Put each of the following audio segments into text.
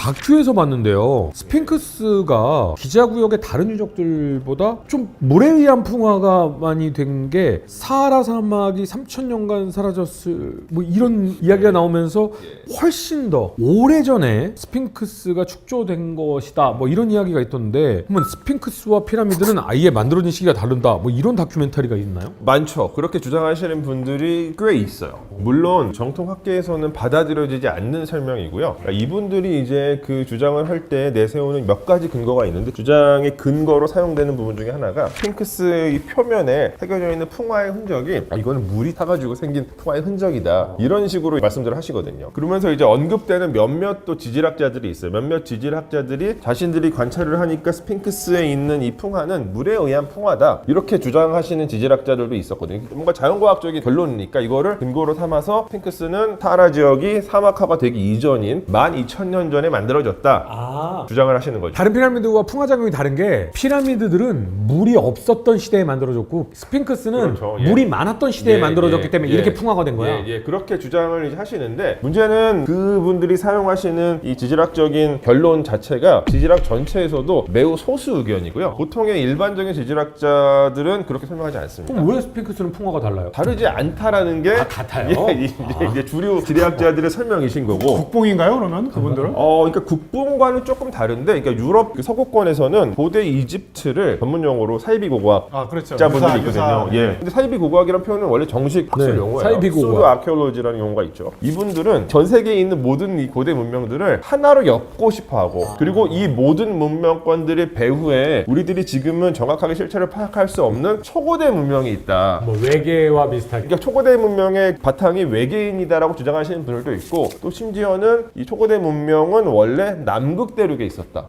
다큐에서 봤는데요. 스핑크스가 기자구역의 다른 유적들보다 좀 물에 의한 풍화가 많이 된 게 사하라 사막이 3000년간 사라졌을 뭐 이런 이야기가 나오면서 훨씬 더 오래전에 스핑크스가 축조된 것이다 뭐 이런 이야기가 있던데 그러면 스핑크스와 피라미드는 아예 만들어진 시기가 다른다 뭐 이런 다큐멘터리가 있나요? 많죠. 그렇게 주장하시는 분들이 꽤 있어요. 물론 정통 학계에서는 받아들여지지 않는 설명이고요. 그러니까 이분들이 이제 그 주장을 할 때 내세우는 몇 가지 근거가 있는데 주장의 근거로 사용되는 부분 중에 하나가 스핑크스의 표면에 새겨져 있는 풍화의 흔적이 이거는 물이 타가지고 생긴 풍화의 흔적이다 이런 식으로 말씀들을 하시거든요. 그러면서 이제 언급되는 몇몇 또 지질학자들이 있어요. 몇몇 지질학자들이 자신들이 관찰을 하니까 스핑크스에 있는 이 풍화는 물에 의한 풍화다 이렇게 주장하시는 지질학자들도 있었거든요. 뭔가 자연과학적인 결론이니까 이거를 근거로 삼아서 스핑크스는 사하라 지역이 사막화가 되기 이전인 12,000년 전에 만들어졌다 주장을 하시는 거죠. 다른 피라미드와 풍화작용이 다른 게 피라미드들은 물이 없었던 시대에 만들어졌고 스핑크스는 그렇죠. 예. 물이 많았던 시대에 예, 만들어졌기 예, 때문에 예. 이렇게 풍화가 된 거야. 예, 그렇게 주장을 이제 하시는데 문제는 그분들이 사용하시는 이 지질학적인 결론 자체가 지질학 전체에서도 매우 소수 의견이고요. 보통의 일반적인 지질학자들은 그렇게 설명하지 않습니다. 그럼 왜 스핑크스는 풍화가 달라요? 다르지 않다라는 게 같아요? 이제 주류 지리학자들의 설명이신 거고. 국뽕인가요, 그러면 그분들은? 그러니까 국뽕과는 조금 다른데, 그러니까 유럽 그 서구권에서는 고대 이집트를 전문 용어로 사이비고고학 그렇죠. 자분들이 있거든요. 예. 근데 사이비고고학이라는 표현은 원래 정식 학술 네, 용어예요. 사이비고고학. 수도 아케올로지라는 용어가 있죠. 이분들은 전 세계에 있는 모든 이 고대 문명들을 하나로 엮고 싶어하고, 그리고 이 모든 문명권들의 배후에 우리들이 지금은 정확하게 실체를 파악할 수 없는 초고대 문명이 있다. 뭐 외계와 비슷하게. 그러니까 초고대 문명의 바탕이 외계인이다라고 주장하시는 분들도 있고, 또 심지어는 이 초고대 문명은 원래 남극 대륙에 있었다.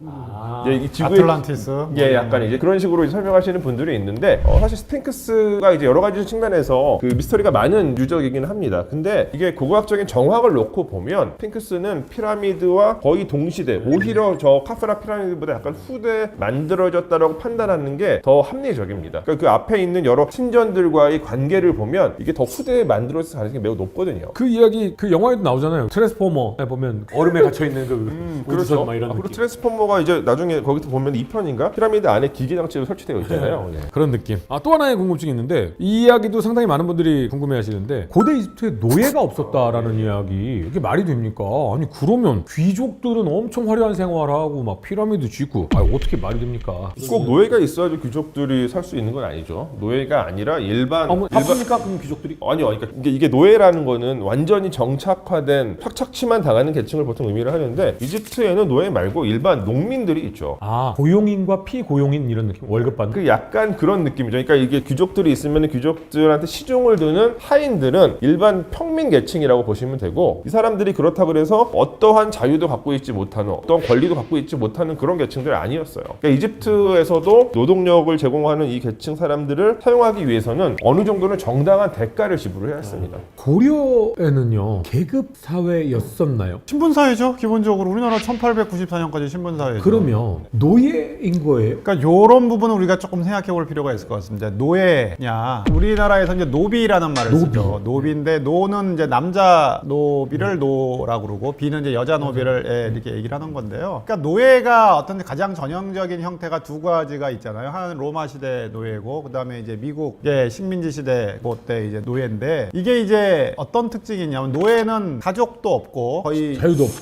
이 지구의 아틀란티스. 약간 이제 그런 식으로 이제 설명하시는 분들이 있는데 사실 스핑크스가 이제 여러 가지 측면에서 그 미스터리가 많은 유적이기는 합니다. 근데 이게 고고학적인 정확을 놓고 보면 스핑크스는 피라미드와 거의 동시대, 오히려 저 카프라 피라미드보다 약간 후대에 만들어졌다라고 판단하는 게 더 합리적입니다. 그러니까 그 앞에 있는 여러 신전들과의 관계를 보면 이게 더 후대에 만들어질 가능성이 매우 높거든요. 그 이야기 그 영화에도 나오잖아요. 트랜스포머에 보면 얼음에 갇혀 있는 그 우주선 막 이런 그리고 느낌. 트랜스포머가 이제 나중에 거기서 보면 2편인가 피라미드 안에 기계 장치가 설치되어 있잖아요. 네. 그런 느낌. 또 하나의 궁금증이 있는데 이 이야기도 상당히 많은 분들이 궁금해하시는데 고대 이집트에 노예가 없었다라는 이야기 이게 말이 됩니까? 아니 그러면 귀족들은 엄청 화려한 생활하고 막 피라미드 짓고 어떻게 말이 됩니까? 꼭 노예가 있어야지 귀족들이 살 수 있는 건 아니죠. 노예가 아니라 일반 바쁘니까 그럼 귀족들이 아니요. 그러니까 이게 노예라는 거는 완전히 정착화된 착착취만 당하는 계층을 보통 의미를 하는데 이집트에는 노예 말고 일반 농민들이 있죠. 고용인과 피고용인 이런 느낌? 월급 받는? 그 약간 그런 느낌이죠. 그러니까 이게 귀족들이 있으면 귀족들한테 시중을 두는 하인들은 일반 평민 계층이라고 보시면 되고 이 사람들이 그렇다고 해서 어떠한 자유도 갖고 있지 못하는 어떠한 권리도 갖고 있지 못하는 그런 계층들이 아니었어요. 그러니까 이집트에서도 노동력을 제공하는 이 계층 사람들을 사용하기 위해서는 어느 정도는 정당한 대가를 지불을 해야 했습니다. 고려에는요 계급 사회였었나요? 신분사회죠, 기본적으로. 우리나라 1894년까지 신분사회죠. 그러면 노예인 거예요? 그러니까 요런 부분은 우리가 조금 생각해 볼 필요가 있을 것 같습니다. 노예냐. 우리나라에서 이제 노비라는 말을 쓰죠. 노비인데 노는 이제 남자 노비를 노라고 그러고 비는 이제 여자 노비를 이렇게 얘기를 하는 건데요. 그러니까 노예가 어떤 가장 전형적인 형태가 두 가지가 있잖아요. 하나는 로마 시대 노예고 그다음에 이제 미국 식민지 시대 그때 이제 노예인데 이게 이제 어떤 특징이 있냐면 노예는 가족도 없고 거의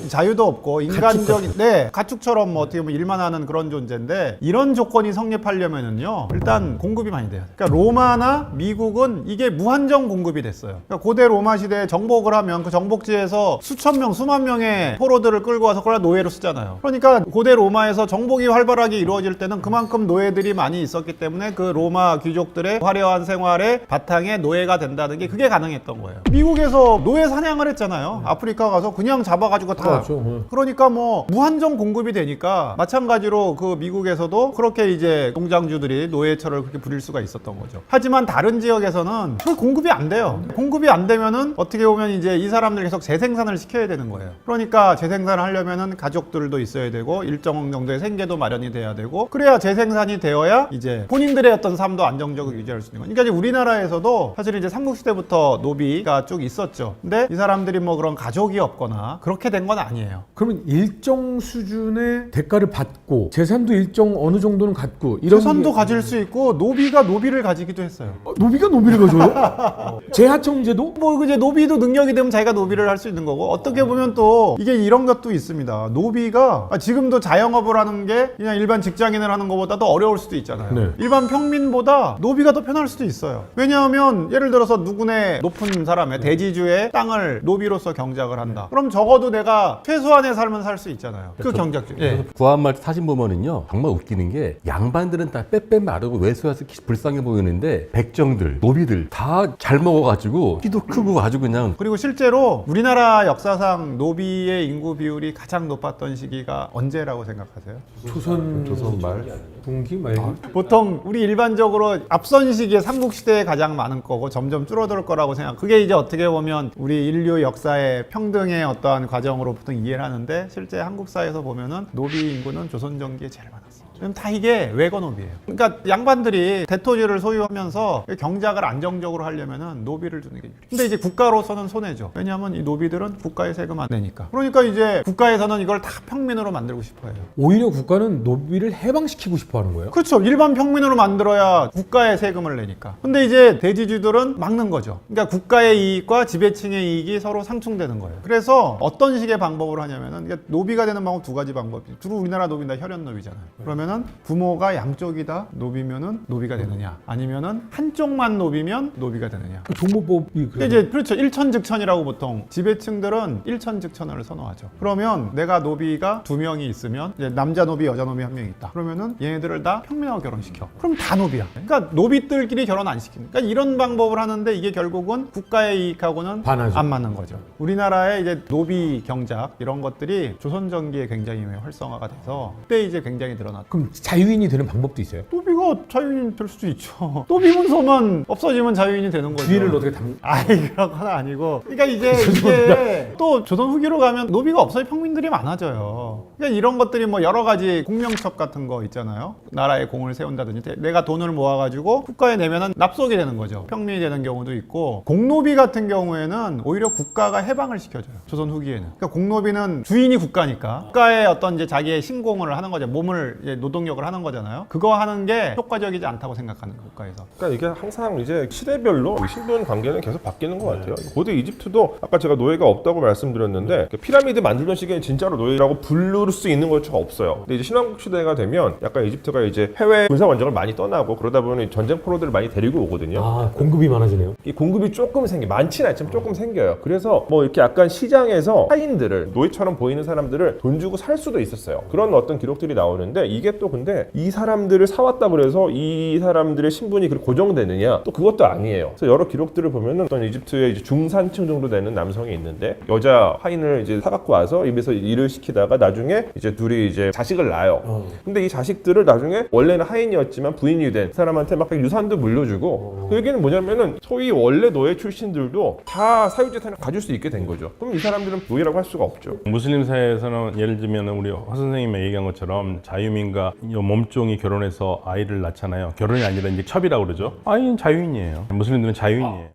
자유도 없고 인간적인 가축처럼 뭐 어떻게 보면 일만 하는 그런 존재인데 이런 조건이 성립하려면은요 일단 공급이 많이 돼요. 그러니까 로마나 미국은 이게 무한정 공급이 됐어요. 그러니까 고대 로마 시대에 정복을 하면 그 정복지에서 수천 명, 수만 명의 포로들을 끌고 와서 그걸 노예로 쓰잖아요. 그러니까 고대 로마에서 정복이 활발하게 이루어질 때는 그만큼 노예들이 많이 있었기 때문에 그 로마 귀족들의 화려한 생활의 바탕에 노예가 된다는 게 그게 가능했던 거예요. 미국에서 노예 사냥을 했잖아요. 아프리카 가서 그냥 잡아가지고 다. 그러니까 뭐 무한정 공급이 되니까 마찬가지로 그 미국에서도 그렇게 이제 농장주들이 노예처를 그렇게 부릴 수가 있었던 거죠. 하지만 다른 지역에서는 그 공급이 안 돼요. 공급이 안 되면은 어떻게 보면 이제 이 사람들 계속 재생산을 시켜야 되는 거예요. 그러니까 재생산을 하려면은 가족들도 있어야 되고 일정 정도의 생계도 마련이 돼야 되고 그래야 재생산이 되어야 이제 본인들의 어떤 삶도 안정적으로 유지할 수 있는 거예요. 그러니까 이제 우리나라에서도 사실 이제 삼국시대부터 노비가 쭉 있었죠. 근데 이 사람들이 뭐 그런 가족이 없거나 그렇게 된 건 아니에요. 그러면 일정 수준의 대가를 받고 재산도 일정 어느 정도는 갖고 이런 재산도 게- 가질 수 있고 노비가 노비를 가지기도 했어요. 노비가 노비를 가져요? 재하청제도? 뭐 이제 노비도 능력이 되면 자기가 노비를 할 수 있는 거고 어떻게 보면 또 이게 이런 것도 있습니다. 노비가 지금도 자영업을 하는 게 그냥 일반 직장인을 하는 것보다 더 어려울 수도 있잖아요. 네. 일반 평민보다 노비가 더 편할 수도 있어요. 왜냐하면 예를 들어서 누구네 높은 사람의 대지주의 땅을 노비로서 경작을 한다. 그럼 적어도 내가 최소한의 삶은 살 수 있잖아요. 그 경작 중에. 예. 구한말 사진 보면은요 정말 웃기는 게 양반들은 다 빼빼 마르고 외소해서 불쌍해 보이는데 백정들, 노비들 다 잘 먹어가지고 키도 크고 아주 그냥 그리고 실제로 우리나라 역사상 노비의 인구 비율이 가장 높았던 시기가 언제라고 생각하세요? 조선 말 동기 말기 보통 우리 일반적으로 앞선 시기에 삼국시대에 가장 많은 거고 점점 줄어들 거라고 생각. 그게 이제 어떻게 보면 우리 인류 역사의 평등의 어떠한 과정으로 보통 이해를 하는데 실제 한국사에서 보면은 노비 인구는 조선 전기에 제일 많았어요. 그럼 다 이게 외거노비예요. 그러니까 양반들이 대토지를 소유하면서 경작을 안정적으로 하려면은 노비를 주는 게 유리. 근데 이제 국가로서는 손해죠. 왜냐하면 이 노비들은 국가에 세금 안 내니까. 그러니까 이제 국가에서는 이걸 다 평민으로 만들고 싶어해요. 오히려 국가는 노비를 해방시키고 싶어 하는 거예요? 그렇죠. 일반 평민으로 만들어야 국가에 세금을 내니까. 근데 이제 대지주들은 막는 거죠. 그러니까 국가의 이익과 지배층의 이익이 서로 상충되는 거예요. 그래서 어떤 식의 방법으로 하냐면은 그러니까 노비가 되는 방법 두 가지 방법이. 주로 우리나라 노비는 다 혈연 노비잖아요. 그러면은 부모가 양쪽이 다 노비면은 노비가 되느냐, 아니면은 한쪽만 노비면 노비가 되느냐. 그 종모법이 근데 이제 그렇죠. 일천즉천이라고 보통 지배층들은 일천즉천을 선호하죠. 그러면 내가 노비가 두 명이 있으면 이제 남자 노비, 여자 노비 한 명 있다. 그러면은 얘네들을 다 평민하고 결혼시켜. 그럼 다 노비야. 그러니까 노비들끼리 결혼 안 시키는. 그러니까 이런 방법을 하는데 이게 결국은 국가의 이익하고는 반하죠. 안 맞는 거죠. 우리나라의 이제 노비 경작 이런 것들이 조선 전기에 굉장히 활성화가 돼서 그때 이제 굉장히 늘어났다. 그럼 자유인이 되는 방법도 있어요? 노비가 자유인이 될 수도 있죠. 노비 문서만 없어지면 자유인이 되는 거죠. 뒤를 어떻게 담? 아이 그런 건 아니고 그러니까 이제 이게 또 조선 후기로 가면 노비가 없어요. 평민들이 많아져요. 그러니까 이런 것들이 뭐 여러 가지 공명첩 같은 거 있잖아요. 나라에 공을 세운다든지 내가 돈을 모아가지고 국가에 내면은 납속이 되는 거죠. 평민이 되는 경우도 있고 공노비 같은 경우에는 오히려 국가가 해방을 시켜줘요. 조선 후기에는. 그러니까 공노비는 주인이 국가니까 국가의 어떤 이제 자기의 신공을 하는 거죠. 몸을 이제 노동력을 하는 거잖아요. 그거 하는 게 효과적이지 않다고 생각하는 거예요, 국가에서. 그러니까 이게 항상 이제 시대별로 신분 관계는 계속 바뀌는 것 같아요. 고대 이집트도 아까 제가 노예가 없다고 말씀드렸는데 피라미드 만들던 시기에 진짜로 노예라고 부를 수 있는 것처가 없어요. 근데 이제 신왕국 시대가 되면 약간 이집트가 이제 해외 군사 원정을 많이 떠나고 그러다 보니 전쟁 포로들을 많이 데리고 오거든요. 아 공급이 많아지네요. 이 공급이 조금 많지는 않지만 조금 생겨요. 그래서 뭐 이렇게 약간 시장에서 하인들을 노예처럼 보이는 사람들을 돈 주고 살 수도 있었어요. 그런 어떤 기록들이 나오는데 이게 또 근데 이 사람들을 사왔다 그래서 이 사람들의 신분이 그렇게 고정되느냐 또 그것도 아니에요. 그래서 여러 기록들을 보면은 어떤 이집트의 이제 중산층 정도 되는 남성이 있는데 여자 하인을 이제 사갖고 와서 입에서 일을 시키다가 나중에 이제 둘이 이제 자식을 낳아요. 근데 이 자식들을 나중에 원래는 하인이었지만 부인이 된 사람한테 막 유산도 물려주고 그 얘기는 뭐냐면은 소위 원래 노예 출신들도 다 사유재산을 가질 수 있게 된 거죠. 그럼 이 사람들은 노예라고 할 수가 없죠. 무슬림 사회에서는 예를 들면 우리 허 선생님이 얘기한 것처럼 자유민과 이 몸종이 결혼해서 아이를 낳잖아요. 결혼이 아니라 이제 첩이라고 그러죠. 아이는 자유인이에요. 무슬림들은 자유인이에요.